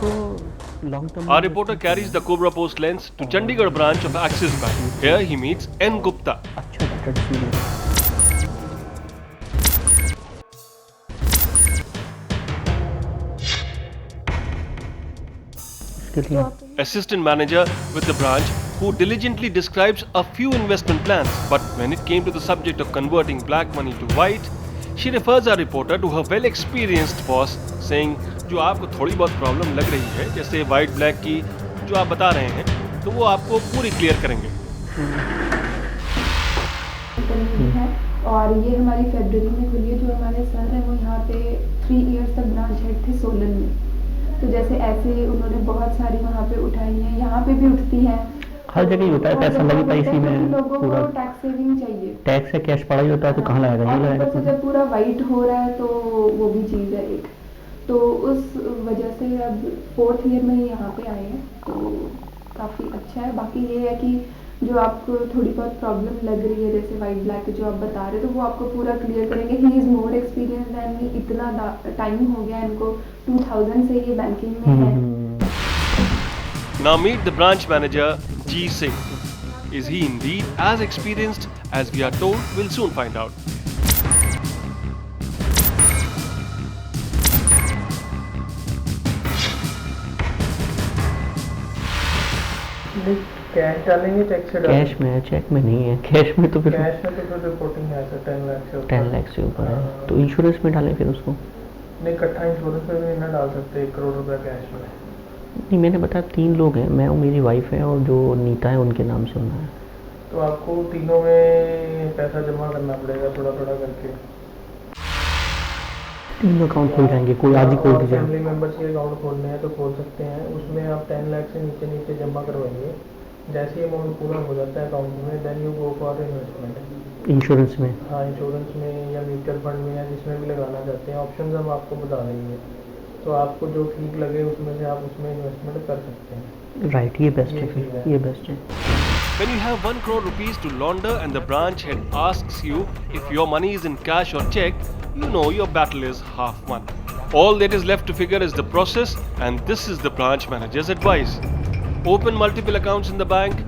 इसको long term Our reporter carries the Cobra Post lens to Chandigarh branch of Axis Bank. Here he meets N. Gupta. अच्छा traditional इसके लिए Assistant manager with the branch, who diligently describes a few investment plans. But when it came to the subject of converting black money to white, she refers our reporter to her well-experienced boss, saying, जो आपको थोड़ी बहुत problem लग रही है, जैसे white black की जो आप बता रहे हैं, तो वो आपको पूरी क्लियर करेंगे। है और ये हमारी फरवरी में खुली है। जो हमारे सर हैं वो यहाँ पे 3 इयर्स तक ब्रांच हेड थे सोलन में। तो जैसे ऐसे उन्होंने बहुत सारी वहाँ पे उठाई हैं, यहाँ पे भी उठती हैं। हर जगह ही होता है, पैसा लगी पैसे में लोगों पूरा को टैक्स सेविंग चाहिए। टैक्स है, कैश पड़ा ही होता है तो कहाँ लगाएगा, नहीं ऊपर से लगाएगा। जब पूरा वाइट हो रहा है तो वो भी चीज़ है एक। तो उस वजह से अब 4th ईयर में यहाँ पे आए हैं तो काफ़ी अच्छा है। बाकी ये है कि जो आपको थोड़ी बहुत प्रॉब्लम लग रही है जैसे वाइट ब्लैक जो आप बता रहे हो, तो वो आपको पूरा क्लियर करेंगे। He is more experience than me. इतना टाइम हो गया इनको, 2000 से ये बैंकिंग में है। Now meet the branch manager, G. Singh. Is he indeed as experienced as we are told? We'll soon find out. Cash डालेंगे चेक से डालेंगे? कैश में है, चेक में नहीं है। कैश में तो फिर कैश में तो फिर रिपोर्टिंग है सर 10 लाख से ऊपर। 10 लाख से ऊपर है तो इंश्योरेंस में डालें फिर उसको। नहीं, इकट्ठा इंश्योरेंस में भी नहीं डाल सकते 1 करोड़ रुपया कैश में। नहीं, मैंने बताया 3 लोग हैं, मैं और मेरी वाइफ है और जो नीता है उनके नाम से होना है। तो आपको तीनों में पैसा जमा करना पड़ेगा थोड़ा थोड़ा करके। 3 अकाउंट खुल जाएंगे, कोई आज ही खोल दीजिए। फैमिली मेंबर्स के अकाउंट खोलने हैं तो खोल सकते हैं। उसमें आप 10 लाख से नीचे नीचे जमा करवाएंगे। जैसे ही अमाउंट पूरा हो जाता है अकाउंट में, then you go for investment insurance में। हाँ, इंश्योरेंस में या म्यूचुअल फंड में या जिसमें भी लगाना चाहते हैं। ऑप्शन हम आपको बता देंगे, तो आपको जो ठीक लगे उसमें से आप उसमें इन्वेस्टमेंट कर सकते हैं। राइट, ये बेस्ट है फिर, ये बेस्ट है। When you have 1 crore rupees to launder and the branch head asks you if your money is in cash or check, you know your battle is half won. All that is left to figure is the process, and this is the branch manager's advice. Open multiple accounts in the bank,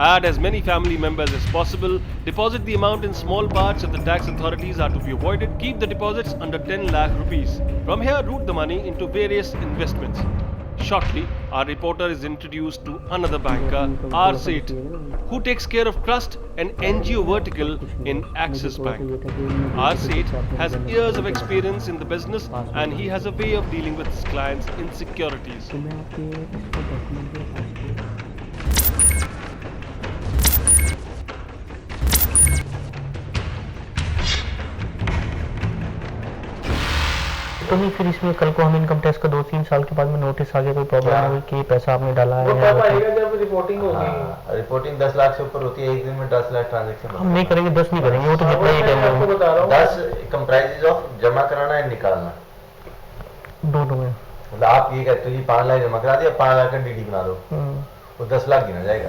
add as many family members as possible, deposit the amount in small parts if the tax authorities are to be avoided, keep the deposits under 10 lakh rupees. From here, route the money into various investments. Shortly, our reporter is introduced to another banker, R. Seth, who takes care of trust and NGO vertical in Axis Bank. R. Seth has years of experience in the business and he has a way of dealing with his clients' insecurities. तो मैं आपके इसको document के पास तो नहीं, फिर इसमें कल को हम इनकम टैक्स का 2-3 साल के बाद में नोटिस आ गया, कोई प्रॉब्लम हुई कि पैसा आपने डाला है वो या कब आएगा जब रिपोर्टिंग होगी। रिपोर्टिंग 10 लाख से ऊपर होती है, एक दिन में 10 लाख ट्रांजैक्शन। हम नहीं करेंगे, 10 नहीं करेंगे, वो तो जितना ही मैं आपको करेंगे। बता रहा हूँ 10 कंप्राइजेज ऑफ जमा कराना एंड निकालना दोनों में। मतलब आप ये कहते हो कि 5 लाख जमा करा दिया, 5 लाख का डीडी बना दो, वो 10 लाख गिना जाएगा।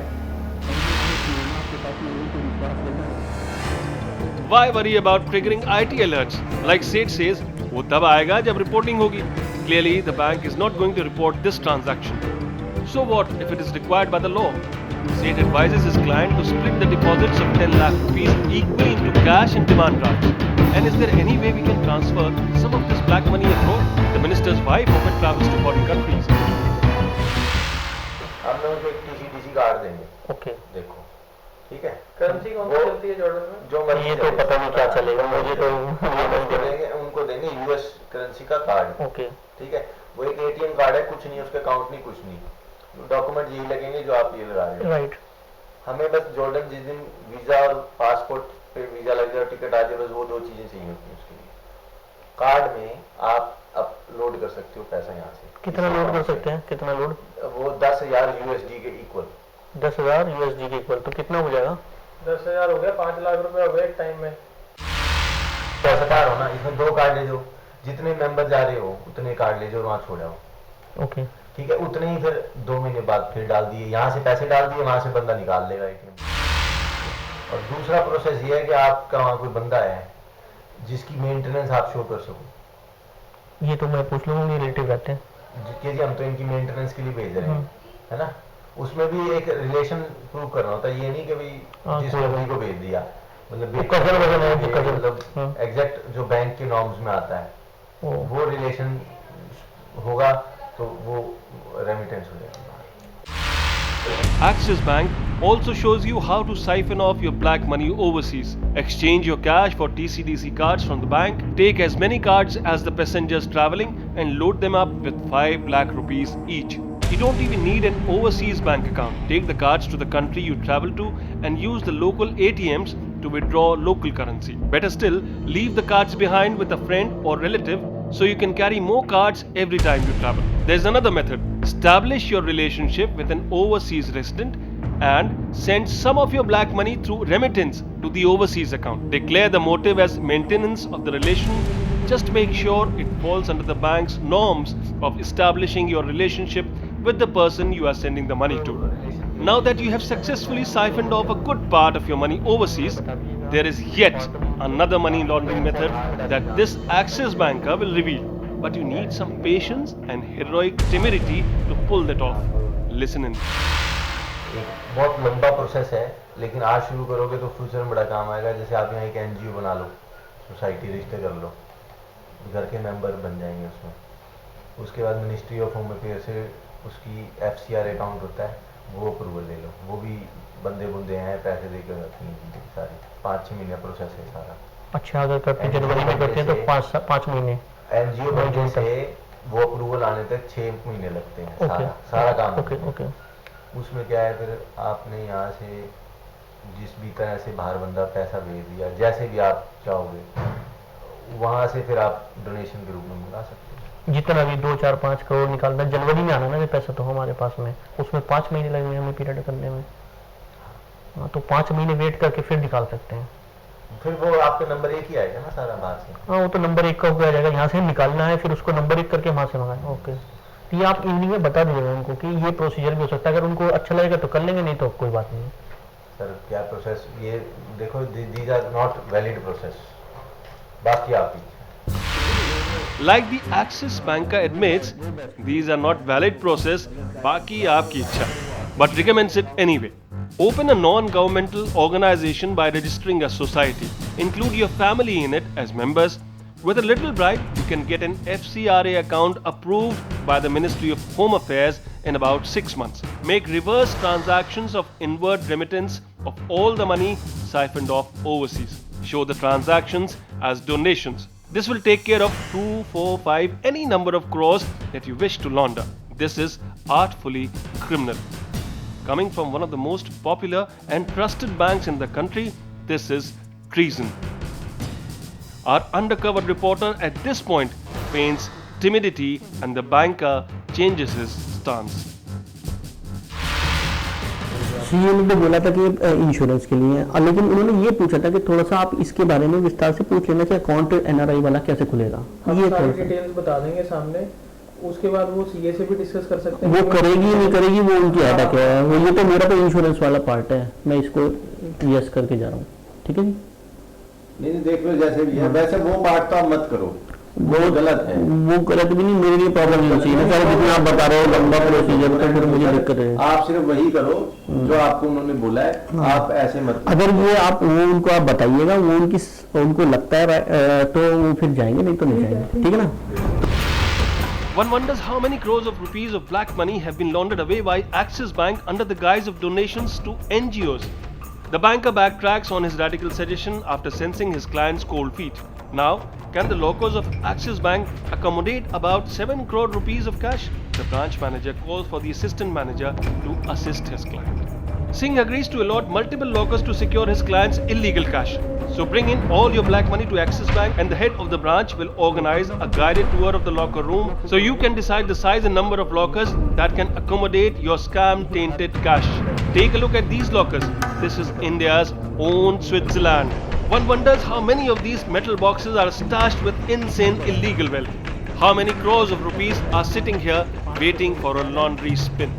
Why worry about triggering IT alerts? Like Seth says, वो तब आएगा जब रिपोर्टिंग होगी. Clearly, the bank is not going to report this transaction. So what if it is required by the law? Seth advises his client to split the deposits of 10 lakh rupees equally into cash and demand drafts. And is there any way we can transfer some of this black money abroad? The minister's wife often travels to foreign countries. हम लोगों को एक TCDC card देंगे, okay, देखो ठीक है। Currency कौन सी चलती है जॉर्डन में? जो मर्जी ये तो पता नहीं क्या चलेगा मुझे तो। उनको देंगे यूएस करेंसी का कार्ड, ओके, ठीक है। वो एक ATM कार्ड है, कुछ नहीं उसका अकाउंट नहीं, कुछ नहीं, डॉक्यूमेंट यही लगेंगे जो आप ये लगा रहे हो। राइट। हमें बस जॉर्डन जिस दिन वीजा और पासपोर्ट पे वीजा लग जाए और टिकट आ जाए, बस वो 2 चीजें चाहिए होती हैं उसके लिए। कार्ड में आप अपलोड कर सकते हो पैसा यहाँ से। कितना लोड कर सकते हैं, कितना लोड? वो 10,000 USD के इक्वल। 10,000 USD के इक्वल, तो कितना हो जाएगा? 10,000 हो गया, 5 लाख रुपए हो गए एक टाइम में। पैसा कार्ड हो ना, इसमें 2 कार्ड ले जाओ, जितने मेंबर जा रहे हो उतने कार्ड ले जाओ, वहाँ छोड़ आओ, ओके, ठीक है। उतने ही फिर 2 महीने बाद फिर डाल दिए, यहाँ से पैसे डाल दिए, वहां से बंदा निकाल लेगा ATM। और दूसरा प्रोसेस ये है कि आपका वहाँ कोई बंदा है जिसकी मेंटेनेंस आप शो कर सको। ये तो मैं पूछ लूंगा, रिलेटिव रहते हैं। कि हम तो इनकी मेंटेनेंस के लिए भेज रहे हाँ। हैं, है ना, उसमें भी एक रिलेशन प्रूव करना होता है। ये नहीं कि हाँ, भाई जिस कोई कंपनी को भेज दिया मतलब वो cousin वगैरह है, वो cousin। हाँ। मतलब एग्जैक्ट जो बैंक के नॉर्म्स में आता है वो रिलेशन होगा तो वो रेमिटेंस हो जाएगा। Axis Bank also shows you how to siphon off your black money overseas. Exchange your cash for TCDC cards from the bank, take as many cards as the passengers traveling and load them up with 5 lakh rupees each. You don't even need an overseas bank account. Take the cards to the country you travel to and use the local ATMs to withdraw local currency. Better still, leave the cards behind with a friend or relative so you can carry more cards every time you travel. There's another method. Establish your relationship with an overseas resident and send some of your black money through remittance to the overseas account. Declare the motive as maintenance of the relation. Just make sure it falls under the bank's norms of establishing your relationship with the person you are sending the money to. Now that you have successfully siphoned off a good part of your money overseas, there is yet another money laundering method that this Axis banker will reveal. But you need some patience and heroic temerity to pull that off. Listen in. एक बहुत लंबा process है, लेकिन आज शुरू करोगे तो future में बड़ा काम आएगा। जैसे आप यहाँ एक NGO बना लो, सोसाइटी रजिस्टर कर लो, घर के मेंबर बन जाएंगे उसमें। उसके बाद मिनिस्ट्री ऑफ होम अफेयर से उसकी FCR अकाउंट होता है, वो अप्रूवल ले लो। वो भी बंदे बुंदे हैं, पैसे दे के रखती हैं सारी। 5-6 महीने प्रोसेस है सारा। अच्छा, अगर करते जनवरी में करते हैं तो 5 महीने। NGO बनने से वो अप्रूवल आने तक 6 महीने लगते हैं। सारा काम। ओके। उसमें क्या है, फिर आपने यहाँ से जिस भी तरह से बाहर बंदा पैसा भेज दिया, जैसे भी आप चाहोगे, वहाँ से फिर आप डोनेशन के रूप में मंगा सकते हैं। जितना भी 2, 4, 5 करोड़ निकालना जनवरी में आना ना ये पैसा तो हमारे पास में, उसमें 5 महीने लगेंगे हमें पीरियड करने में। हाँ, तो 5 महीने वेट करके फिर निकाल सकते हैं। फिर वो आपका नंबर 1 ही आएगा ना सारा बाहर से। हाँ, वो तो नंबर 1 का हो जाएगा, यहाँ से निकालना है, फिर उसको नंबर 1 करके वहाँ से मंगाना। ओके, तो ये आप इवनिंग में बता दीजिएगा उनको कि ये प्रोसीजर भी हो सकता है। अगर उनको अच्छा लगेगा तो कर लेंगे, नहीं तो कोई बात नहीं। सर क्या प्रोसेस, ये देखो, these are not valid process, बाकी आप ही। Like the Axis banker admits, these are not valid process, बाकी आपकी इच्छा, but recommends it anyway. Open a non-governmental organization by registering a society. Include your family in it as members. With a little bribe, you can get an FCRA account approved by the Ministry of Home Affairs in about 6 months. Make reverse transactions of inward remittance of all the money siphoned off overseas. Show the transactions as donations. This will take care of 2, 4, 5, any number of crores that you wish to launder. This is artfully criminal. Coming from one of the most popular and trusted banks in the country, this is treason. Our undercover reporter at this point feigns timidity and the banker changes his stance. CA ने तो बोला था कि insurance के लिए है, लेकिन उन्होंने ये पूछा था कि थोड़ा सा आप इसके बारे में विस्तार से पूछ लेना कि अकाउंट NRI वाला कैसे खुलेगा। ये सारी डिटेल्स बता देंगे सामने, उसके बाद वो सीए से भी डिस्कस कर सकते हैं। वो करेगी नहीं करेगी वो उनकी अटैक है। वो ये तो मेरा तो इंश्योरेंस वाला पार्ट है, मैं इसको यस करके जा रहा हूँ। ठीक है जी, नहीं देख लो जैसे भी है, वैसे वो पार्ट तो आप मत करो, वो गलत है। वो गलत भी नहीं, मेरे लिए प्रॉब्लम नहीं चाहिए ना सर, जितना आप बता रहे हो लंबा प्रोसीजर तो फिर मुझे दिक्कत है। आप सिर्फ वही करो जो आपको उन्होंने बोला है, आप ऐसे मत करो। अगर ये आप वो उनको आप बताइएगा, वो उनको लगता है तो वो फिर जाएंगे, नहीं तो नहीं जाएंगे। ठीक है ना। One wonders how many crores of rupees of black money have been laundered away by Axis Bank under the guise of donations to NGOs. The banker backtracks on his radical suggestion after sensing his client's cold feet. Now, can the locals of Axis Bank accommodate about 7 crore rupees of cash? The branch manager calls for the assistant manager to assist his client. Singh agrees to allot multiple lockers to secure his client's illegal cash. So bring in all your black money to Axis Bank and the head of the branch will organize a guided tour of the locker room so you can decide the size and number of lockers that can accommodate your scam tainted cash. Take a look at these lockers. This is India's own Switzerland. One wonders how many of these metal boxes are stashed with insane illegal wealth. How many crores of rupees are sitting here waiting for a laundry spin.